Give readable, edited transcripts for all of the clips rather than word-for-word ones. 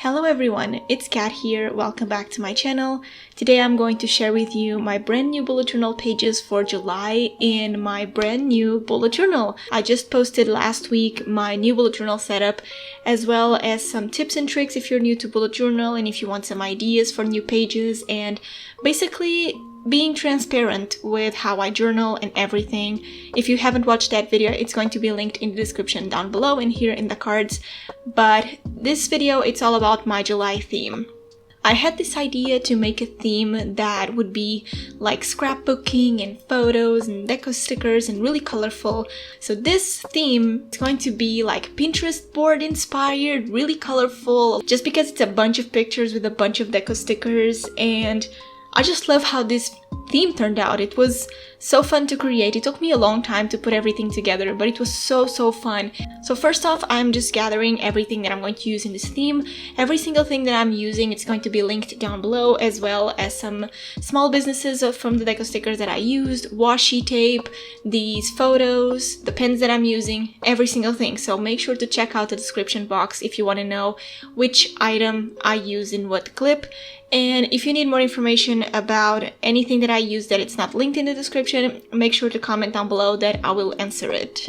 Hello everyone, it's Kat here, welcome back to my channel. Today I'm going to share with you my brand new bullet journal pages for July in my brand new bullet journal. I just posted last week my new bullet journal setup, as well as some tips and tricks if you're new to bullet journal and if you want some ideas for new pages, and basically being transparent with how I journal and everything. If you haven't watched that video, it's going to be linked in the description down below and here in the cards. But this video, it's all about my July theme. I had this idea to make a theme that would be like scrapbooking and photos and deco stickers and really colorful. So this theme is going to be like Pinterest board inspired, really colorful, just because it's a bunch of pictures with a bunch of deco stickers, and I just love how this theme turned out. It was so fun to create. It took me a long time to put everything together, but it was so fun. So first off, I'm just gathering everything that I'm going to use in this theme. Every single thing that I'm using, it's going to be linked down below, as well as some small businesses from the deco stickers that I used, washi tape, these photos, the pens that I'm using, every single thing. So make sure to check out the description box if you want to know which item I use in what clip. And if you need more information about anything that I use that it's not linked in the description, make sure to comment down below that I will answer it.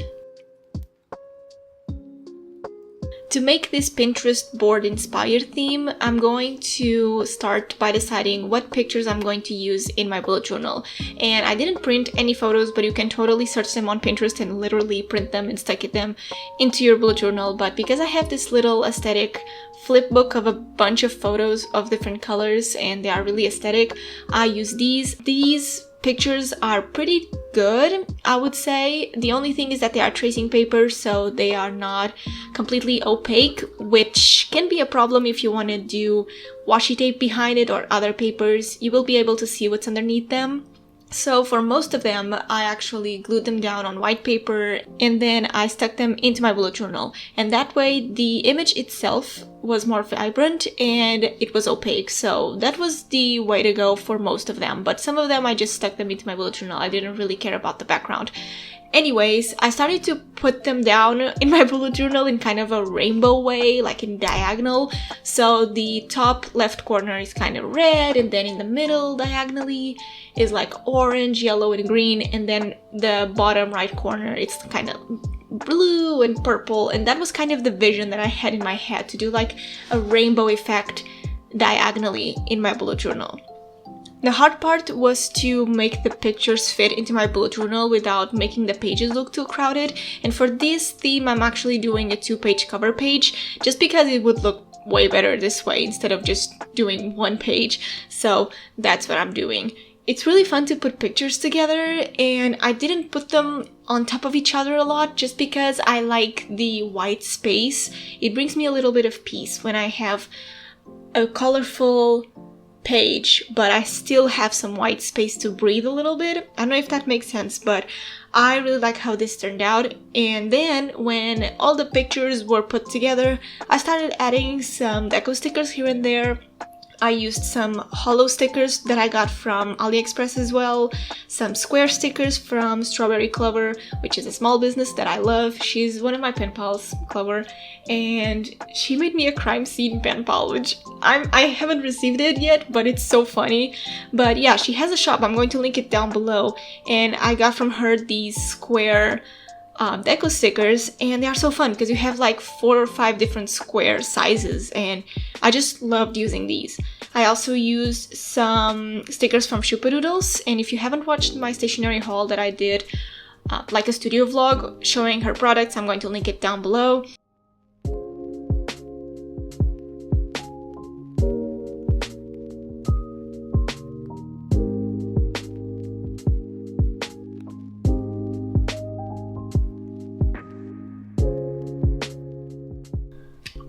To make this Pinterest board inspired theme, I'm going to start by deciding what pictures I'm going to use in my bullet journal. And I didn't print any photos, but you can totally search them on Pinterest and literally print them and stick them into your bullet journal. But because I have this little aesthetic flip book of a bunch of photos of different colors and they are really aesthetic, I use these. These pictures are pretty good, I would say. The only thing is that they are tracing paper, so they are not completely opaque, which can be a problem if you want to do washi tape behind it or other papers. You will be able to see what's underneath them. So for most of them, I actually glued them down on white paper and then I stuck them into my bullet journal. And that way the image itself was more vibrant and it was opaque. So that was the way to go for most of them. But some of them I just stuck them into my bullet journal. I didn't really care about the background. Anyways, I started to put them down in my bullet journal in kind of a rainbow way, like in diagonal. So the top left corner is kind of red, and then in the middle diagonally is like orange, yellow, and green, and then the bottom right corner it's kind of blue and purple. And that was kind of the vision that I had in my head, to do like a rainbow effect diagonally in my bullet journal. The hard part was to make the pictures fit into my bullet journal without making the pages look too crowded. And for this theme, I'm actually doing a 2-page cover page, just because it would look way better this way instead of just doing one page. So that's what I'm doing. It's really fun to put pictures together, and I didn't put them on top of each other a lot just because I like the white space. It brings me a little bit of peace when I have a colorful page, but I still have some white space to breathe a little bit. I don't know if that makes sense, but I really like how this turned out. And then when all the pictures were put together, I started adding some deco stickers here and there. I used some hollow stickers that I got from AliExpress as well, some square stickers from 𝒓𝒔𝒂𝒕𝒊𝒐𝒏𝒆𝒓, which is a small business that I love. She's one of my pen pals, Clover, and she made me a crime scene pen pal, which I haven't received it yet, but it's so funny. But yeah, she has a shop. I'm going to link it down below, and I got from her these square deco stickers, and they are so fun because you have like 4 or 5 different square sizes, and I just loved using these. I also used some stickers from 𝒓𝒄𝒐𝒐𝒐𝒐𝒐, and if you haven't watched my stationery haul that I did, like a studio vlog showing her products, I'm going to link it down below.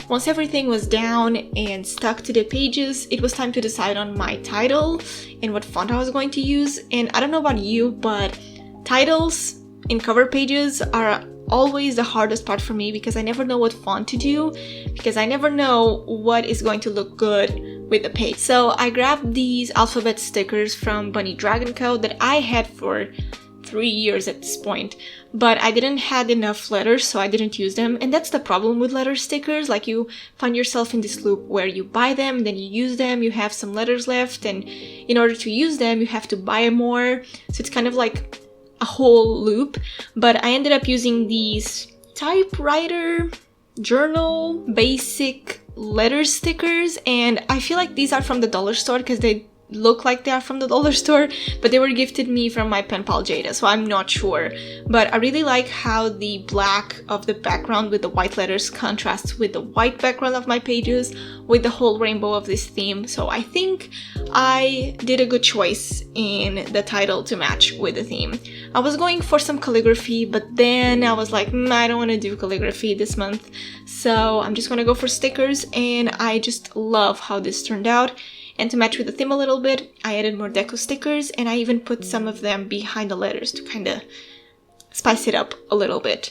Once everything was down and stuck to the pages, it was time to decide on my title and what font I was going to use. And I don't know about you, but titles in cover pages are always the hardest part for me because I never know what font to do, because I never know what is going to look good with the page. So I grabbed these alphabet stickers from Bunny Dragon Co. that I had for 3 years at this point, but I didn't have enough letters, so I didn't use them. And that's the problem with letter stickers. Like, you find yourself in this loop where you buy them, then you use them, you have some letters left, and in order to use them you have to buy more, so it's kind of like a whole loop. But I ended up using these typewriter journal basic letter stickers, and I feel like these are from the dollar store because they look like they are from the dollar store, but they were gifted me from my pen pal Jada, so I'm not sure. But I really like how the black of the background with the white letters contrasts with the white background of my pages with the whole rainbow of this theme. So I think I did a good choice in the title to match with the theme. I was going for some calligraphy, but then I was like, I don't want to do calligraphy this month, so I'm just gonna go for stickers, and I just love how this turned out. And to match with the theme a little bit, I added more deco stickers, and I even put some of them behind the letters to kind of spice it up a little bit.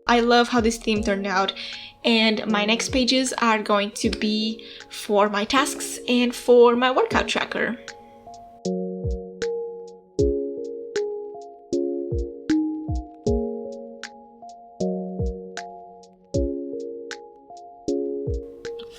I love how this theme turned out, and my next pages are going to be for my tasks and for my workout tracker.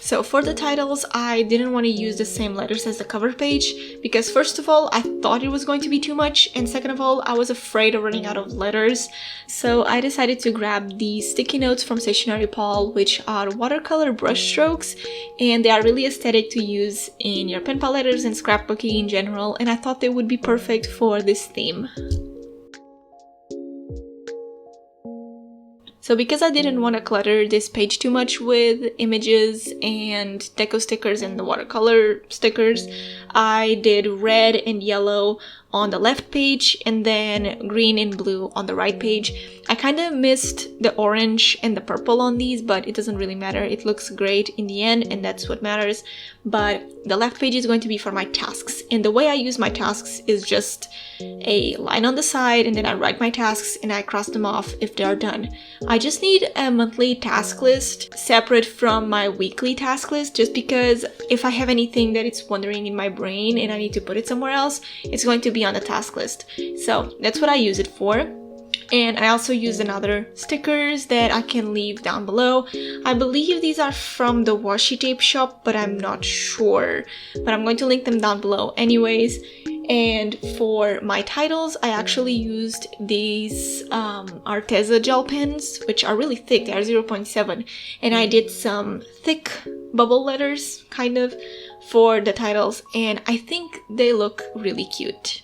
So for the titles, I didn't want to use the same letters as the cover page because first of all, I thought it was going to be too much, and second of all, I was afraid of running out of letters. So I decided to grab these sticky notes from Stationery Paul, which are watercolor brush strokes, and they are really aesthetic to use in your pen pal letters and scrapbooking in general, and I thought they would be perfect for this theme. So because I didn't want to clutter this page too much with images and deco stickers and the watercolor stickers, I did red and yellow on the left page and then green and blue on the right page. I kind of missed the orange and the purple on these, but it doesn't really matter. It looks great in the end, and that's what matters. But the left page is going to be for my tasks, and the way I use my tasks is just a line on the side, and then I write my tasks and I cross them off if they are done. I just need a monthly task list separate from my weekly task list, just because if I have anything that it's wandering in my brain and I need to put it somewhere else, it's going to be on the task list. So that's what I use it for. And I also used another stickers that I can leave down below. I believe these are from the washi tape shop, but I'm not sure. But I'm going to link them down below anyways. And for my titles, I actually used these Arteza gel pens, which are really thick. They are 0.7. And I did some thick bubble letters, kind of, for the titles. And I think they look really cute.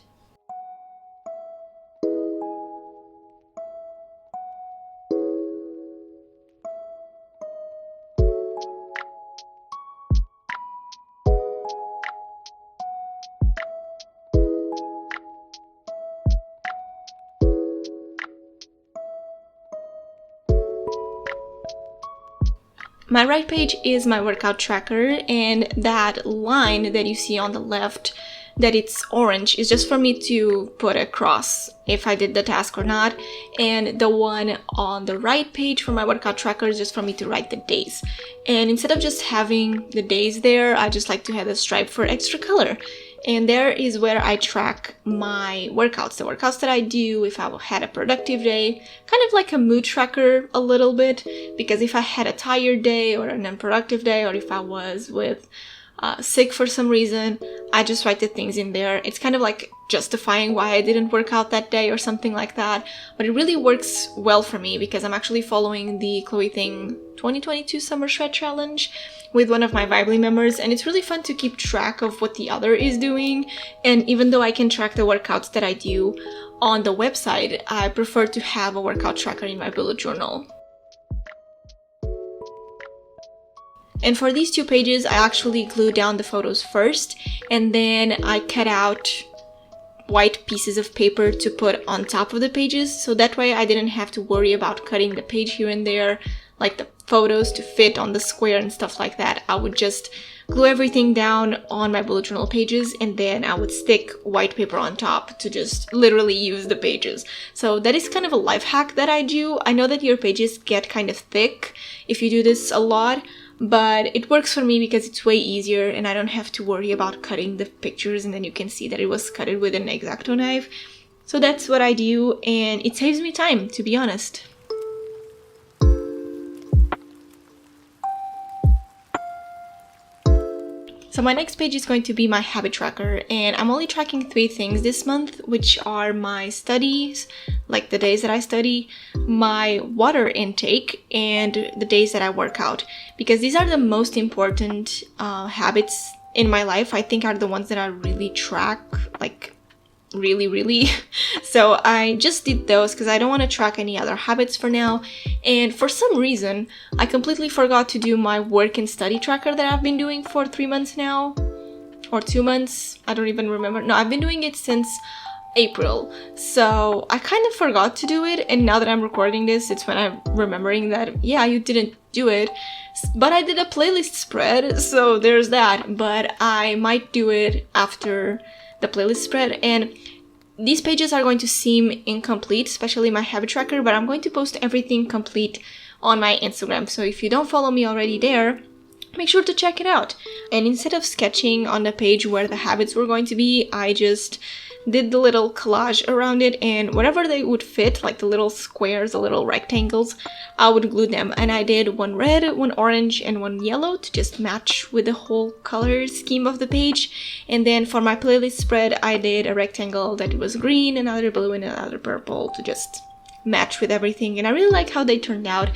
My right page is my workout tracker, and that line that you see on the left that it's orange is just for me to put a cross if I did the task or not, and the one on the right page for my workout tracker is just for me to write the days. And instead of just having the days there, I just like to have a stripe for extra color. And there is where I track my workouts, the workouts that I do, if I had a productive day, kind of like a mood tracker a little bit, because if I had a tired day or an unproductive day, or if I was sick for some reason, I just write the things in there. It's kind of like justifying why I didn't work out that day or something like that, but it really works well for me because I'm actually following the Chloe Ting 2022 Summer Shred Challenge with one of my Vibely members, and it's really fun to keep track of what the other is doing. And even though I can track the workouts that I do on the website, I prefer to have a workout tracker in my bullet journal. And for these two pages, I actually glued down the photos first, and then I cut out white pieces of paper to put on top of the pages, so that way I didn't have to worry about cutting the page here and there, like the photos to fit on the square and stuff like that. I would just glue everything down on my bullet journal pages, and then I would stick white paper on top to just literally use the pages. So that is kind of a life hack that I do. I know that your pages get kind of thick if you do this a lot, but it works for me because it's way easier and I don't have to worry about cutting the pictures, and then you can see that it was cut with an X-Acto knife. So that's what I do, and it saves me time, to be honest. So my next page is going to be my habit tracker, and I'm only tracking 3 things this month, which are my studies, like the days that I study, my water intake, and the days that I work out, because these are the most important habits in my life. I think are the ones that I really track, like really. So I just did those because I don't want to track any other habits for now. And for some reason I completely forgot to do my work and study tracker that I've been doing for 3 months now, or 2 months, I don't even remember. No, I've been doing it since April, so I kind of forgot to do it, and now that I'm recording this, it's when I'm remembering that, yeah, you didn't do it. But I did a playlist spread, so there's that. But I might do it after the playlist spread, and these pages are going to seem incomplete, especially my habit tracker, but I'm going to post everything complete on my Instagram. So if you don't follow me already there, make sure to check it out. And instead of sketching on the page where the habits were going to be, I just did the little collage around it, and whatever they would fit, like the little squares, the little rectangles, I would glue them. And I did one red, one orange, and one yellow to just match with the whole color scheme of the page. And then for my playlist spread, I did a rectangle that was green, another blue, and another purple to just match with everything. And I really like how they turned out.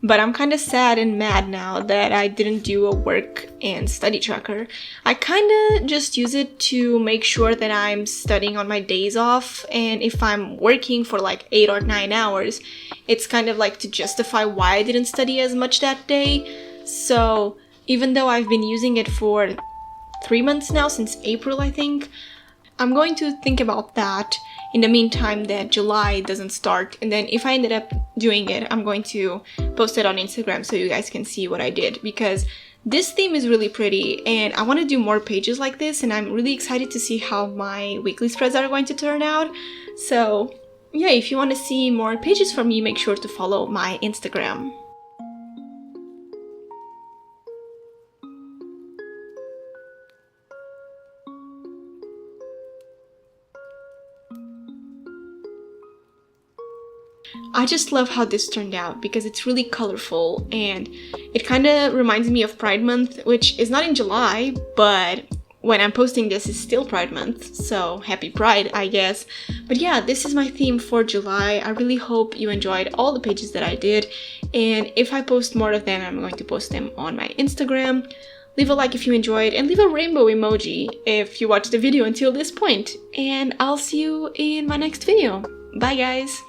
But I'm kind of sad and mad now that I didn't do a work and study tracker. I kind of just use it to make sure that I'm studying on my days off, and if I'm working for like 8 or 9 hours, it's kind of like to justify why I didn't study as much that day. So even though I've been using it for 3 months now, since April I think, I'm going to think about that in the meantime that July doesn't start. And then if I ended up doing it, I'm going to post it on Instagram so you guys can see what I did, because this theme is really pretty and I want to do more pages like this, and I'm really excited to see how my weekly spreads are going to turn out. So yeah, if you want to see more pages from me, make sure to follow my Instagram. I just love how this turned out because it's really colorful, and it kind of reminds me of Pride Month, which is not in July, but when I'm posting this is still Pride Month, so happy Pride, I guess. But yeah, this is my theme for July. I really hope you enjoyed all the pages that I did, and if I post more of them, I'm going to post them on my Instagram. Leave a like if you enjoyed, and leave a rainbow emoji if you watched the video until this point. And I'll see you in my next video. Bye guys!